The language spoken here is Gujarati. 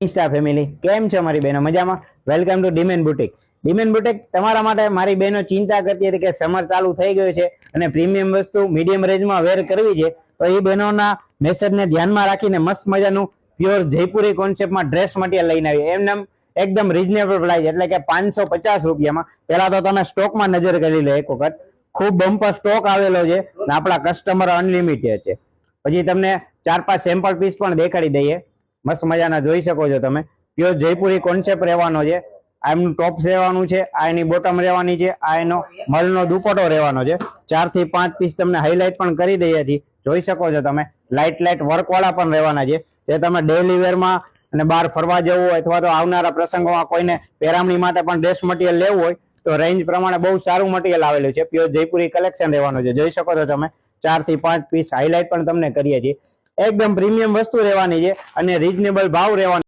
ઇન્સ્ટા ફેમિલી કેમ છે મારી બહેનો મજામાં? વેલકમ ટુ ડીમેન બુટીક. ડીમેન બુટીક તમારા માટે મારી બહેનો ચિંતા કરતી હતી કે સમર ચાલુ થઈ ગયો છે અને પ્રીમિયમ વસ્તુ મીડિયમ રેન્જમાં વેર કરવી છે, તો એ બહેનોના મેસેજને ધ્યાનમાં રાખીને મસ્ત મજાનું પ્યોર જયપુરી કોન્સેપ્ટમાં ડ્રેસ મટીરિયલ લઈને આવી. એમને એકદમ રિઝનેબલ પ્રાઇસ એટલે કે 550 રૂપિયામાં. પહેલા તો તમે સ્ટોકમાં નજર કરી લો એક વખત. ખૂબ બમ્પર સ્ટોક આવેલો છે અને આપણા કસ્ટમર અનલિમિટેડ છે. પછી તમને 4-5 સેમ્પલ પીસ પણ દેખાડી દઈએ. મસ્ત મજાના જોઈ શકો છો તમે. પ્યોર જયપુરી કોન્સેપ્ટ રહેવાનો છે. આ એમનું ટોપ્સ રહેવાનું છે, આ એની બોટમ રહેવાની છે, આ એનો મલનો દુપટ્ટો રહેવાનો છે. 4 થી 5 પીસ તમને હાઇલાઇટ પણ કરી દઈએ છીએ, જોઈ શકો છો તમે. લાઇટ વર્ક વાળા પણ રહેવાના છે, જે તમે ડેઇલી વેરમાં અને બહાર ફરવા જવું હોય અથવા તો આવનારા પ્રસંગોમાં કોઈને પહેરામણી માટે પણ ડ્રેસ મટીરિયલ લેવું હોય તો રેન્જ પ્રમાણે બહુ સારું મટીરિયલ આવેલું છે. પ્યોર જયપુરી કલેક્શન રહેવાનું છે, જોઈ શકો છો તમે. 4 થી 5 પીસ હાઇલાઇટ પણ તમને કરીએ છીએ. એકદમ પ્રીમિયમ વસ્તુ રહેવાની છે અને રીઝનેબલ ભાવ રહેવાનો.